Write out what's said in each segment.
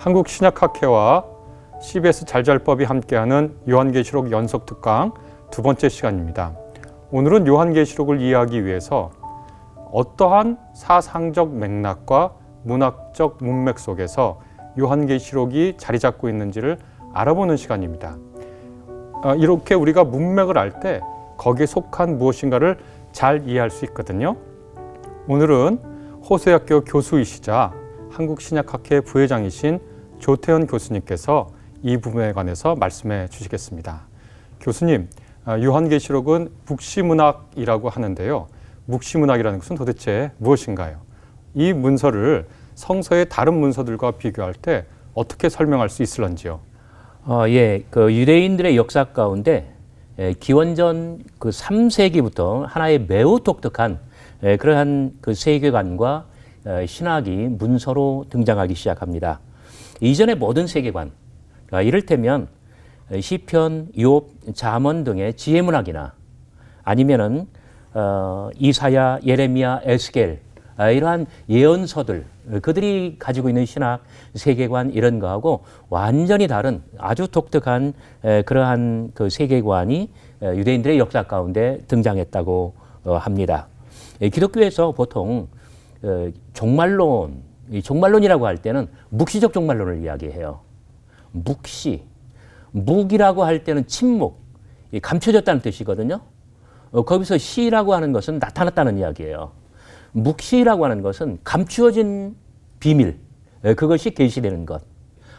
한국신약학회와 CBS 잘잘법이 함께하는 요한계시록 연속 특강 두 번째 시간입니다. 오늘은 요한계시록을 이해하기 위해서 어떠한 사상적 맥락과 문학적 문맥 속에서 요한계시록이 자리 잡고 있는지를 알아보는 시간입니다. 이렇게 우리가 문맥을 알 때 거기에 속한 무엇인가를 잘 이해할 수 있거든요. 오늘은 호세학교 교수이시자 한국신약학회 부회장이신 조태현 교수님께서 이 부분에 관해서 말씀해 주시겠습니다. 교수님, 요한계시록은 묵시문학이라고 하는데요. 묵시문학이라는 것은 도대체 무엇인가요? 이 문서를 성서의 다른 문서들과 비교할 때 어떻게 설명할 수 있을런지요? 그 유대인들의 역사 가운데 기원전 그 3세기부터 하나의 매우 독특한 그러한 그 세계관과 신학이 문서로 등장하기 시작합니다. 이전의 모든 세계관, 이를테면 시편, 욥, 잠언 등의 지혜문학이나 아니면은 이사야, 예레미야, 에스겔 이러한 예언서들, 그들이 가지고 있는 신학 세계관 이런 거하고 완전히 다른 아주 독특한 그러한 그 세계관이 유대인들의 역사 가운데 등장했다고 합니다. 기독교에서 보통 종말론이라고 할 때는 묵시적 종말론을 이야기해요. 묵이라고 할 때는 침묵, 감춰졌다는 뜻이거든요. 거기서 시라고 하는 것은 나타났다는 이야기예요. 묵시라고 하는 것은 감추어진 비밀, 그것이 계시되는 것.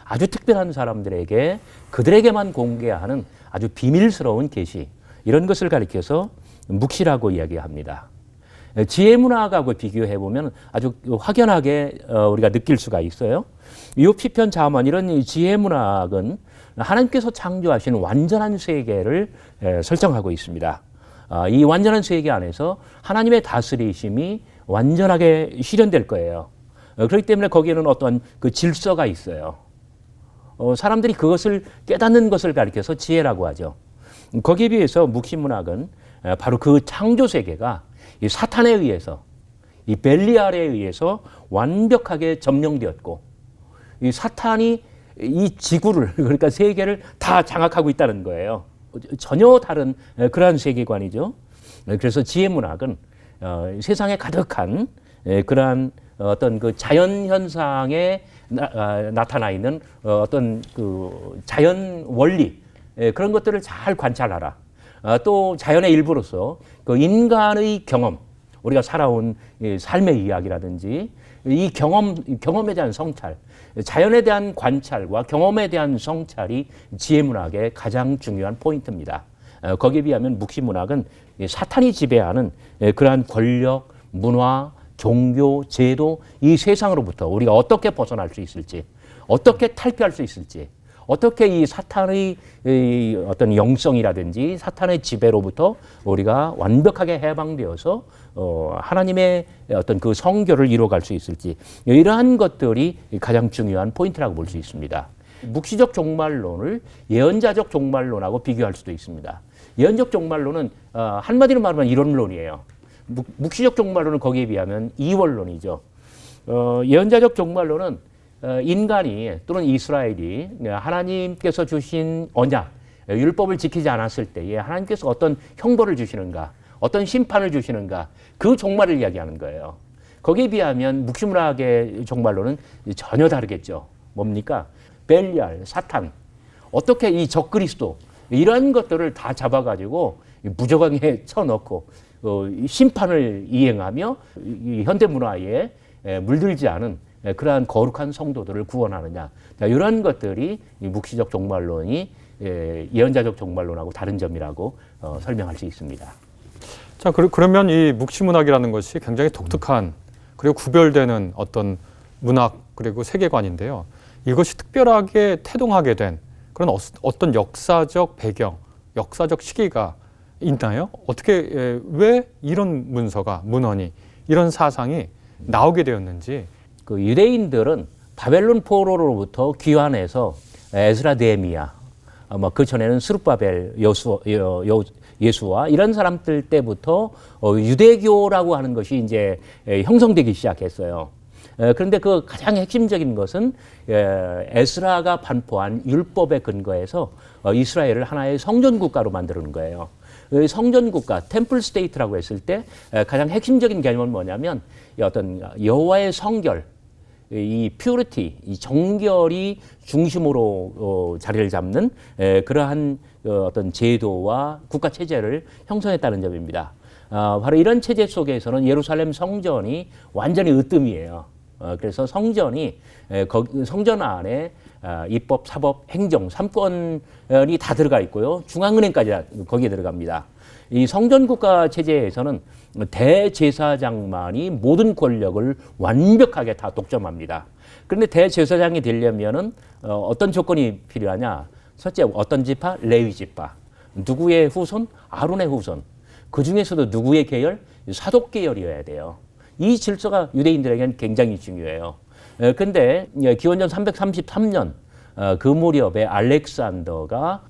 아주 특별한 사람들에게 그들에게만 공개하는 아주 비밀스러운 계시, 이런 것을 가리켜서 묵시라고 이야기합니다. 지혜문학하고 비교해보면 아주 확연하게 우리가 느낄 수가 있어요. 욥, 시편, 잠언 이런 지혜문학은 하나님께서 창조하신 완전한 세계를 설정하고 있습니다. 이 완전한 세계 안에서 하나님의 다스리심이 완전하게 실현될 거예요. 그렇기 때문에 거기에는 어떤 그 질서가 있어요. 사람들이 그것을 깨닫는 것을 가리켜서 지혜라고 하죠. 거기에 비해서 묵시문학은 바로 그 창조 세계가 이 사탄에 의해서, 이 벨리알에 의해서 완벽하게 점령되었고, 이 사탄이 이 지구를, 그러니까 세계를 다 장악하고 있다는 거예요. 전혀 다른 그러한 세계관이죠. 그래서 지혜문학은 세상에 가득한 그러한 어떤 그 자연 현상에 나타나 있는 어떤 그 자연 원리, 그런 것들을 잘 관찰하라. 또 자연의 일부로서 그 인간의 경험, 우리가 살아온 삶의 이야기라든지 이 경험에 대한 성찰, 자연에 대한 관찰과 경험에 대한 성찰이 지혜문학의 가장 중요한 포인트입니다. 거기에 비하면 묵시문학은 사탄이 지배하는 그러한 권력, 문화, 종교, 제도, 이 세상으로부터 우리가 어떻게 벗어날 수 있을지, 어떻게 탈피할 수 있을지, 어떻게 이 사탄의 어떤 영성이라든지 사탄의 지배로부터 우리가 완벽하게 해방되어서 하나님의 어떤 그 성교를 이루어갈 수 있을지, 이러한 것들이 가장 중요한 포인트라고 볼 수 있습니다. 묵시적 종말론을 예언자적 종말론하고 비교할 수도 있습니다. 예언적 종말론은 한마디로 말하면 이론론이에요. 묵시적 종말론은 거기에 비하면 이원론이죠. 예언자적 종말론은 인간이 또는 이스라엘이 하나님께서 주신 언약, 율법을 지키지 않았을 때에 하나님께서 어떤 형벌을 주시는가, 어떤 심판을 주시는가, 그 종말을 이야기하는 거예요. 거기에 비하면 묵시문학의 종말론은 전혀 다르겠죠. 뭡니까? 벨리알, 사탄, 어떻게 이 적그리스도, 이런 것들을 다 잡아가지고 무저강에 쳐넣고 심판을 이행하며 현대 문화에 물들지 않은 그러한 거룩한 성도들을 구원하느냐, 이런 것들이 묵시적 종말론이 예언자적 종말론하고 다른 점이라고 설명할 수 있습니다. 자, 그러면 이 묵시문학이라는 것이 굉장히 독특한 그리고 구별되는 어떤 문학 그리고 세계관인데요. 이것이 특별하게 태동하게 된 그런 어떤 역사적 배경, 역사적 시기가 있나요? 어떻게 왜 이런 문헌이 이런 사상이 나오게 되었는지. 그 유대인들은 바벨론 포로로부터 귀환해서 에스라, 느헤미야, 그 전에는 스룹바벨, 예수와 이런 사람들 때부터 유대교라고 하는 것이 이제 형성되기 시작했어요. 그런데 그 가장 핵심적인 것은 에스라가 반포한 율법에 근거해서 이스라엘을 하나의 성전 국가로 만드는 거예요. 성전 국가, 템플 스테이트라고 했을 때 가장 핵심적인 개념은 뭐냐면 어떤 여호와의 성결, 이 퓨리티, 이 정결이 중심으로 자리를 잡는 그러한 어떤 제도와 국가 체제를 형성했다는 점입니다. 바로 이런 체제 속에서는 예루살렘 성전이 완전히 으뜸이에요. 그래서 성전이 성전 안에 입법, 사법, 행정 3권이 다 들어가 있고요. 중앙은행까지 거기에 들어갑니다. 이 성전 국가 체제에서는 대제사장만이 모든 권력을 완벽하게 다 독점합니다. 그런데 대제사장이 되려면은 어떤 조건이 필요하냐? 첫째, 어떤 지파? 레위 지파. 누구의 후손? 아론의 후손. 그 중에서도 누구의 계열? 사독 계열이어야 돼요. 이 질서가 유대인들에게는 굉장히 중요해요. 근데 기원전 333년 그 무렵에 알렉산더가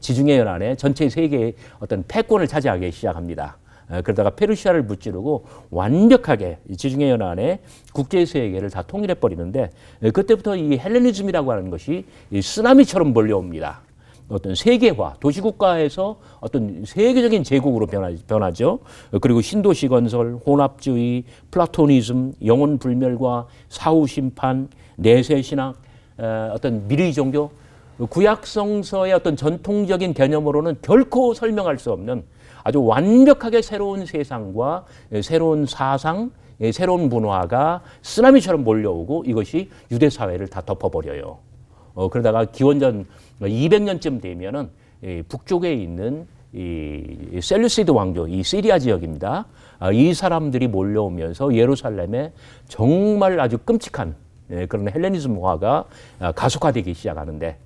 지중해 연안에 전체 세계의 어떤 패권을 차지하기 시작합니다. 그러다가 페르시아를 무찌르고 완벽하게 지중해 연안의 국제 세계를 다 통일해 버리는데 그때부터 이 헬레니즘이라고 하는 것이 쓰나미처럼 몰려옵니다. 어떤 세계화, 도시국가에서 어떤 세계적인 제국으로 변하죠. 그리고 신도시 건설, 혼합주의, 플라토니즘, 영혼 불멸과 사후 심판, 내세 신학, 어떤 미리 종교, 구약 성서의 어떤 전통적인 개념으로는 결코 설명할 수 없는 아주 완벽하게 새로운 세상과 새로운 사상, 새로운 문화가 쓰나미처럼 몰려오고 이것이 유대 사회를 다 덮어버려요. 그러다가 기원전 200년쯤 되면은 북쪽에 있는 이 셀루시드 왕조, 이 시리아 지역입니다. 이 사람들이 몰려오면서 예루살렘에 정말 아주 끔찍한 그런 헬레니즘화가 가속화되기 시작하는데,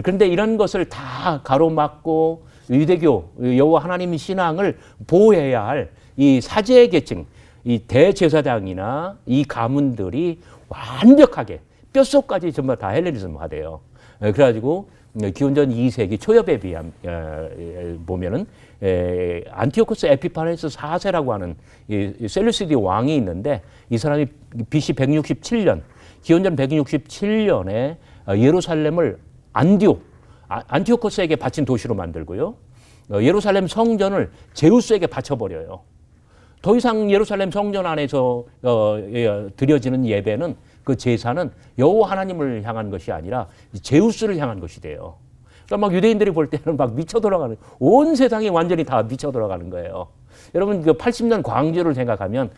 그런데 이런 것을 다 가로막고 유대교, 여호와 하나님의 신앙을 보호해야 할 이 사제 계층, 이 대제사장이나 이 가문들이 완벽하게 뼛속까지 전부 다 헬레니즘화돼요. 그래가지고 기원전 2세기 초엽에 비하면 보면은 안티오코스 에피파네스 4세라고 하는 이 셀루시드 왕이 있는데 이 사람이 BC 167년, 기원전 167년에 예루살렘을 안티오코스에게 바친 도시로 만들고요. 예루살렘 성전을 제우스에게 바쳐버려요. 더 이상 예루살렘 성전 안에서 드려지는 예배는 그 제사는 여호와 하나님을 향한 것이 아니라 제우스를 향한 것이 돼요. 그러니까 막 유대인들이 볼 때는 막 미쳐 돌아가는, 온 세상이 완전히 다 미쳐 돌아가는 거예요. 여러분 그 80년 광주를 생각하면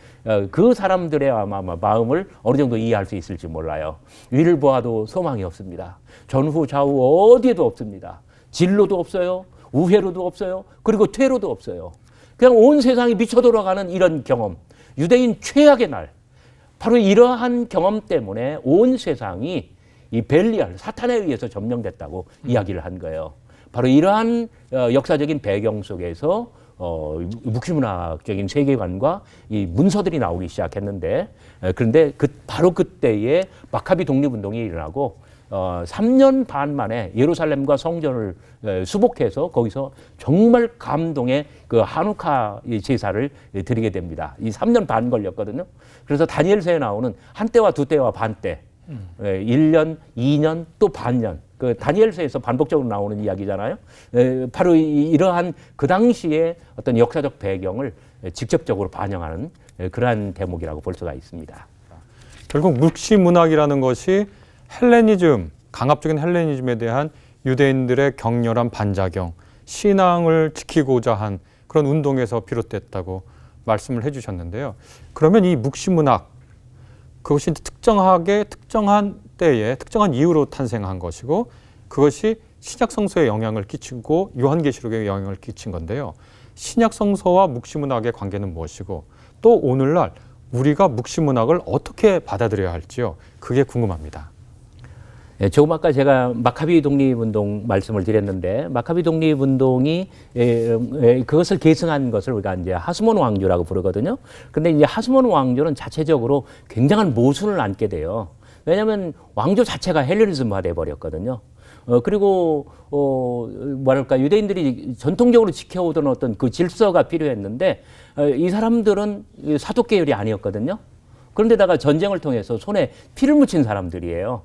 그 사람들의 아마 마음을 어느 정도 이해할 수 있을지 몰라요. 위를 보아도 소망이 없습니다. 전후 좌우 어디에도 없습니다. 진로도 없어요. 우회로도 없어요. 그리고 퇴로도 없어요. 그냥 온 세상이 미쳐 돌아가는 이런 경험, 유대인 최악의 날, 바로 이러한 경험 때문에 온 세상이 이 벨리알, 사탄에 의해서 점령됐다고 이야기를 한 거예요. 바로 이러한 역사적인 배경 속에서 묵시문학적인 세계관과 이 문서들이 나오기 시작했는데, 그런데 바로 그때에 마카비 독립운동이 일어나고 3년 반 만에 예루살렘과 성전을 수복해서 거기서 정말 감동의 그 하누카 제사를 드리게 됩니다. 이 3년 반 걸렸거든요. 그래서 다니엘서에 나오는 한때와 두때와 반때, 1년, 2년, 또 반년. 그 다니엘서에서 반복적으로 나오는 이야기잖아요. 바로 이러한 그 당시의 어떤 역사적 배경을 직접적으로 반영하는 그러한 대목이라고 볼 수가 있습니다. 결국 묵시문학이라는 것이 헬레니즘, 강압적인 헬레니즘에 대한 유대인들의 격렬한 반작용, 신앙을 지키고자 한 그런 운동에서 비롯됐다고 말씀을 해주셨는데요. 그러면 이 묵시문학, 그것이 특정한 때에 특정한 이유로 탄생한 것이고 그것이 신약성서에 영향을 끼치고 요한계시록에 영향을 끼친 건데요. 신약성서와 묵시문학의 관계는 무엇이고 또 오늘날 우리가 묵시문학을 어떻게 받아들여야 할지요. 그게 궁금합니다. 조금 아까 제가 마카비 독립운동 말씀을 드렸는데 마카비 독립운동이 그것을 계승한 것을 우리가 이제 하스몬 왕조라고 부르거든요. 근데 이제 하스몬 왕조는 자체적으로 굉장한 모순을 안게 돼요. 왜냐하면 왕조 자체가 헬레니즘화돼 버렸거든요. 그리고 뭐랄까 유대인들이 전통적으로 지켜오던 어떤 그 질서가 필요했는데 이 사람들은 사독 계열이 아니었거든요. 그런데다가 전쟁을 통해서 손에 피를 묻힌 사람들이에요.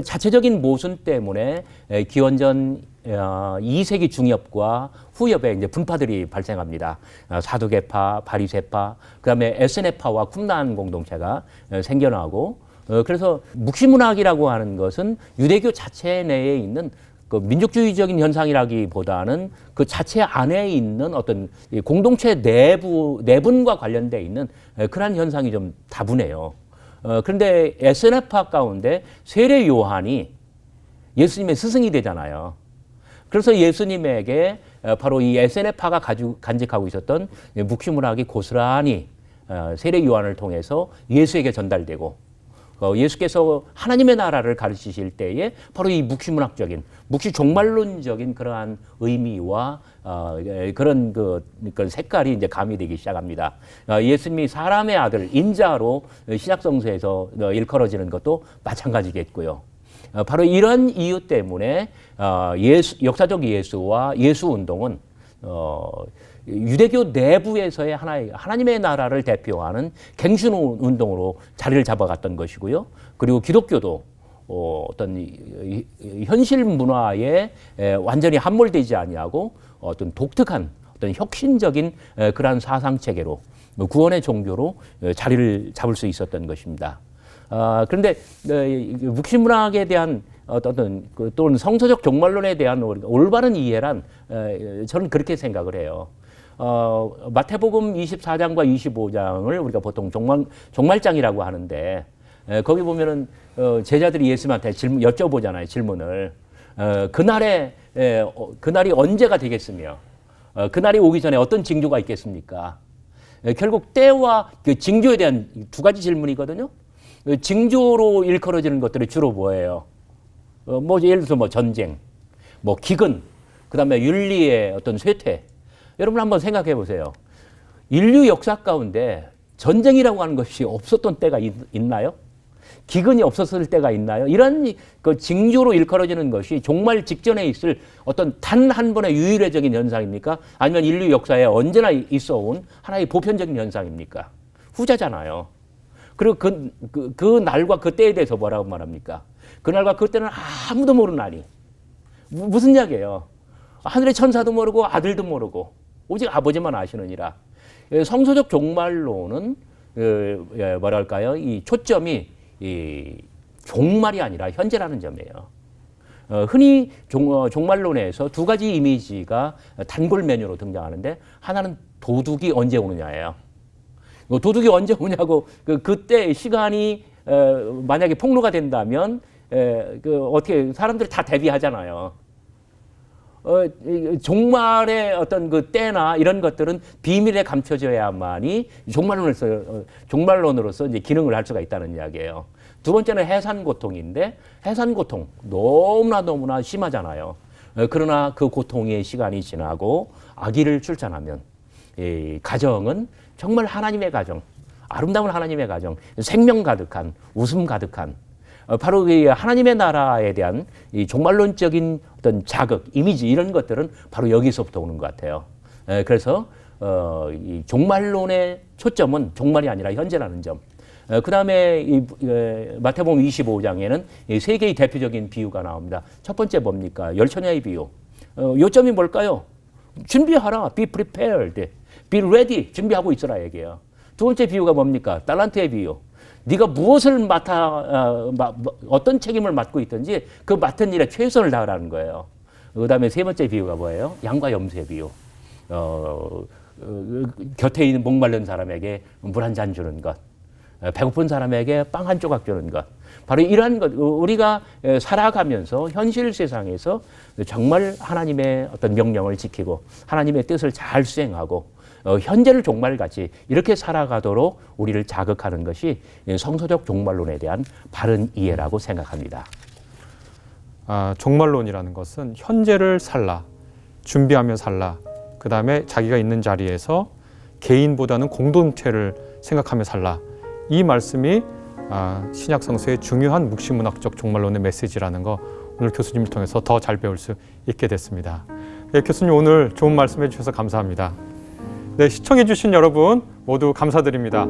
자체적인 모순 때문에 기원전 2세기 중엽과 후엽에 이제 분파들이 발생합니다. 사두개파, 바리새파, 그다음에 에스네파와 쿰란 공동체가 생겨나고, 그래서 묵시문학이라고 하는 것은 유대교 자체 내에 있는 그 민족주의적인 현상이라기보다는 그 자체 안에 있는 어떤 공동체 내분과 관련돼 있는 그런 현상이 좀 다분해요. 그런데 에스네파 가운데 세례 요한이 예수님의 스승이 되잖아요. 그래서 예수님에게 바로 이 에스네파가 간직하고 있었던 묵시문학이 고스란히 세례 요한을 통해서 예수에게 전달되고, 예수께서 하나님의 나라를 가르치실 때에 바로 이 묵시문학적인, 묵시 종말론적인 그러한 의미와 그런 그 색깔이 이제 가미되기 시작합니다. 예수님이 사람의 아들, 인자로 신약성서에서 일컬어지는 것도 마찬가지겠고요. 바로 이런 이유 때문에 역사적 예수와 예수 운동은 유대교 내부에서의 하나님의 나라를 대표하는 갱신 운동으로 자리를 잡아갔던 것이고요. 그리고 기독교도 어떤 현실 문화에 완전히 함몰되지 아니하고 어떤 독특한 어떤 혁신적인 그러한 사상 체계로, 구원의 종교로 자리를 잡을 수 있었던 것입니다. 그런데 묵시문학에 대한 어떤 또는 성서적 종말론에 대한 올바른 이해란 저는 그렇게 생각을 해요. 마태복음 24장과 25장을 우리가 보통 종말장이라고 하는데, 거기 보면은 제자들이 예수님한테 여쭤보잖아요, 질문을. 그날이 언제가 되겠으며, 그날이 오기 전에 어떤 징조가 있겠습니까? 결국 때와 그 징조에 대한 두 가지 질문이거든요. 징조로 일컬어지는 것들이 주로 뭐예요? 예를 들어서 전쟁, 기근, 그 다음에 윤리의 어떤 쇠퇴. 여러분 한번 생각해 보세요. 인류 역사 가운데 전쟁이라고 하는 것이 없었던 때가 있나요? 기근이 없었을 때가 있나요? 이런 그 징조로 일컬어지는 것이 종말 직전에 있을 어떤 단 한 번의 유일적인 현상입니까? 아니면 인류 역사에 언제나 있어 온 하나의 보편적인 현상입니까? 후자잖아요. 그리고 그 날과 그 때에 대해서 뭐라고 말합니까? 그날과 그 때는 아무도 모르나니. 무슨 이야기예요? 하늘의 천사도 모르고 아들도 모르고 오직 아버지만 아시느니라. 성서적 종말론은 뭐랄까요? 이 초점이 종말이 아니라 현재라는 점이에요. 흔히 종말론에서 두 가지 이미지가 단골 메뉴로 등장하는데, 하나는 도둑이 언제 오느냐예요. 도둑이 언제 오냐고, 그때 시간이 만약에 폭로가 된다면 어떻게 사람들이 다 대비하잖아요. 종말의 어떤 그 때나 이런 것들은 비밀에 감춰져야만이 종말론으로서 이제 기능을 할 수가 있다는 이야기예요. 두 번째는 해산고통인데, 해산고통 너무나 심하잖아요. 그러나 그 고통의 시간이 지나고 아기를 출산하면 이 가정은 정말 하나님의 가정, 아름다운 하나님의 가정, 생명 가득한, 웃음 가득한, 바로 이 하나님의 나라에 대한 이 종말론적인 어떤 자극, 이미지, 이런 것들은 바로 여기서부터 오는 것 같아요. 그래서 이 종말론의 초점은 종말이 아니라 현재라는 점. 그 다음에 마태복음 25장에는 세 개의 대표적인 비유가 나옵니다. 첫 번째 뭡니까? 열처녀의 비유. 요점이 뭘까요? 준비하라. Be prepared. Be ready. 준비하고 있으라 얘기해요. 두 번째 비유가 뭡니까? 달란트의 비유. 네가 무엇을 어떤 책임을 맡고 있든지 그 맡은 일에 최선을 다하라는 거예요. 그 다음에 세 번째 비유가 뭐예요? 양과 염소의 비유. 곁에 있는 목마른 사람에게 물 한 잔 주는 것. 배고픈 사람에게 빵 한 조각 주는 것. 바로 이러한 것, 우리가 살아가면서 현실 세상에서 정말 하나님의 어떤 명령을 지키고 하나님의 뜻을 잘 수행하고 현재를 종말같이 이렇게 살아가도록 우리를 자극하는 것이 성서적 종말론에 대한 바른 이해라고 생각합니다. 종말론이라는 것은 현재를 살라, 준비하며 살라, 그 다음에 자기가 있는 자리에서 개인보다는 공동체를 생각하며 살라. 이 말씀이 신약 성서의 중요한 묵시문학적 종말론의 메시지라는 거 오늘 교수님을 통해서 더 잘 배울 수 있게 됐습니다. 네, 교수님 오늘 좋은 말씀해 주셔서 감사합니다. 네, 시청해 주신 여러분 모두 감사드립니다.